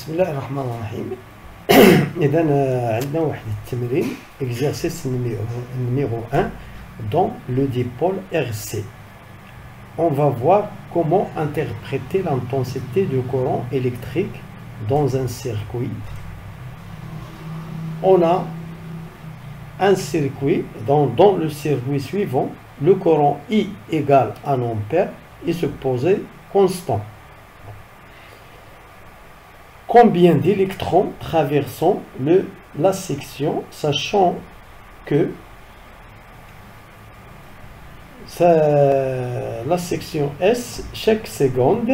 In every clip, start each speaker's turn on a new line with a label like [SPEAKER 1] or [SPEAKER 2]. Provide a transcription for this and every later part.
[SPEAKER 1] بسم الله الرحمن الرحيم. إذا عندنا واحد التمرين exercice numéro 1 dans le dipôle RC. On va voir comment interpréter l'intensité du courant électrique dans un circuit. On a un circuit, dans le circuit suivant, le courant I égale 1 ampère est supposé constant. Combien d'électrons traversant la section, sachant que la section S chaque seconde,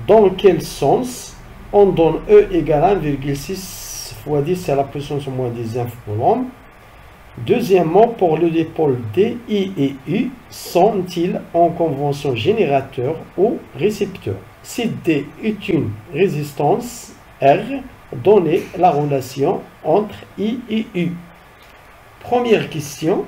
[SPEAKER 1] dans quel sens on donne E égale 1,6 fois 10 à la puissance moins 19 coulombs. Deuxièmement, pour le dipôle D, I et U, sont-ils en convention générateur ou récepteur? Si D est une résistance R, donnez la relation entre I et U. Première question.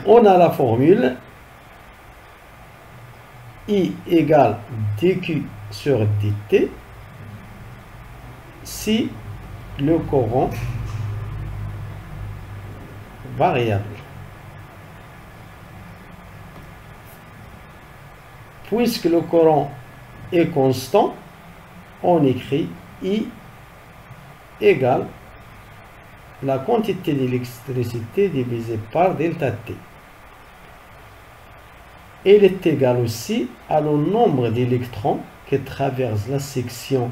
[SPEAKER 1] On a la formule I égale dQ sur dt si le courant variable. Puisque le courant est constant, on écrit I égale la quantité d'électricité divisée par delta T. Elle est égale aussi à le nombre d'électrons qui traversent la section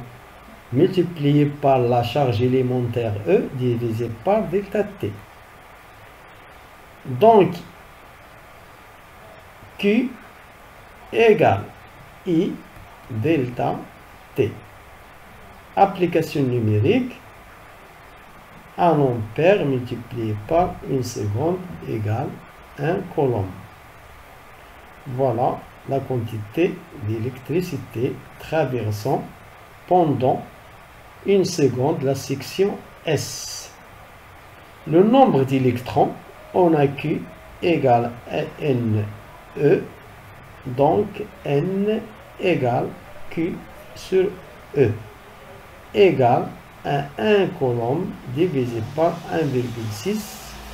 [SPEAKER 1] multiplié par la charge élémentaire E divisé par delta T. Donc, Q égale I delta T. Application numérique, 1 ampère multiplié par 1 seconde égale 1 coulomb. Voilà la quantité d'électricité traversant pendant 1 seconde la section S. Le nombre d'électrons, on a Q égale NE, donc N égale Q sur E, égale à 1 coulomb divisé par 1,6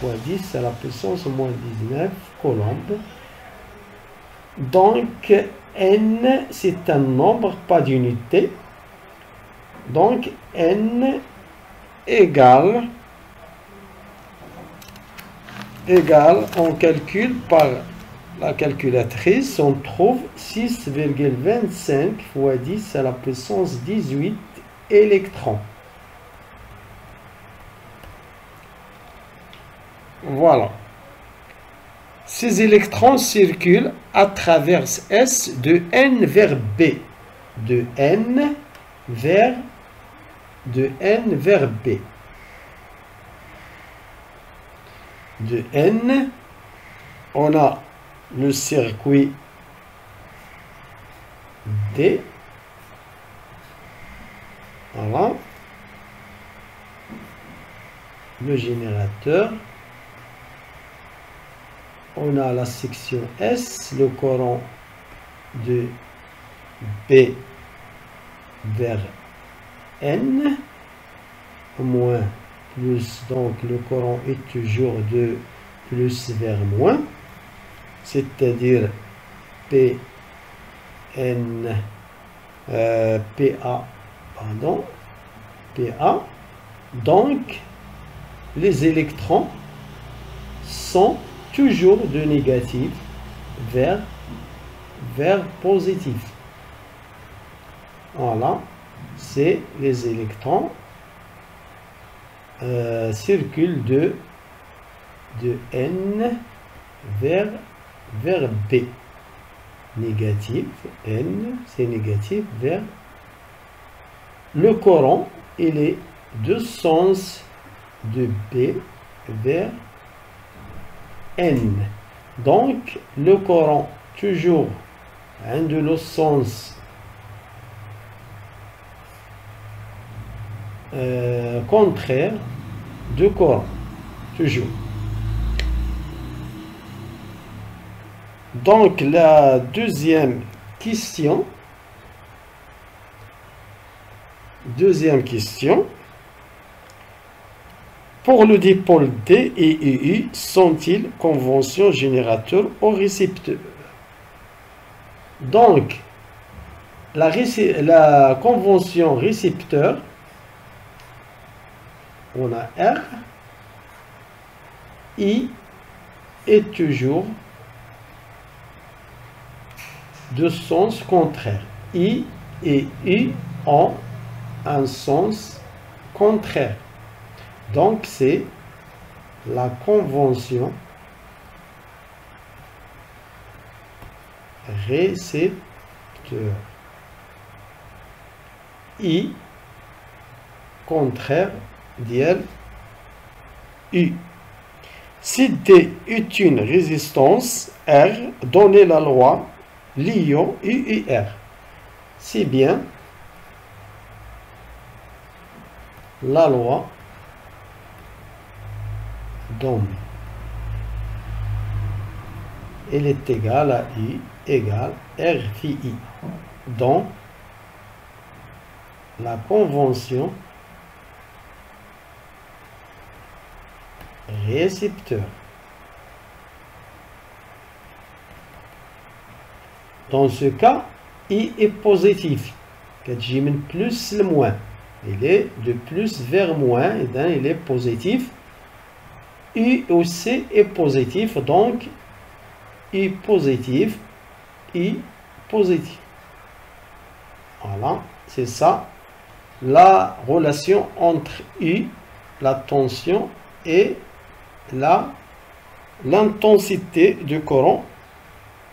[SPEAKER 1] fois 10 à la puissance moins 19 coulombs. Donc N c'est un nombre, pas d'unité. Donc N égale, on calcule par la calculatrice, on trouve 6,25 fois 10 à la puissance 18 électrons. Voilà. Ces électrons circulent à travers S de N vers B, de N vers B. De N, on a le circuit D. Voilà. Le générateur. On a la section S, le courant de B vers N, moins, plus, donc le courant est toujours de plus vers moins, c'est-à-dire PA, donc les électrons sont toujours de négatif vers positif. Voilà, c'est les électrons circulent de N vers B. Négatif, N, c'est négatif vers le courant, il est de sens de B vers N. Donc, le courant, toujours, de le sens contraire du courant. toujours. Donc la deuxième question. Pour le dipôle D et EU, sont-ils convention générateur ou récepteur? Donc, la convention récepteur, on a R, I est toujours de sens contraire. I et U ont un sens contraire. Donc, c'est la convention récepteur. I contraire d'IL U. Si D est une résistance R, donnez la loi l'ion UR. C'est bien la loi d'Ohm. Elle est égale à U égale R phi I. Donc, la convention récepteur. Dans ce cas, I est positif. Plus le moins. Il est de plus vers moins, et donc il est positif. U aussi est positif, donc I positif, I positif. Voilà, c'est ça la relation entre U, la tension, et l'intensité du courant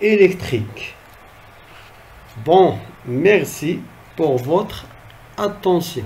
[SPEAKER 1] électrique. Bon, merci pour votre attention.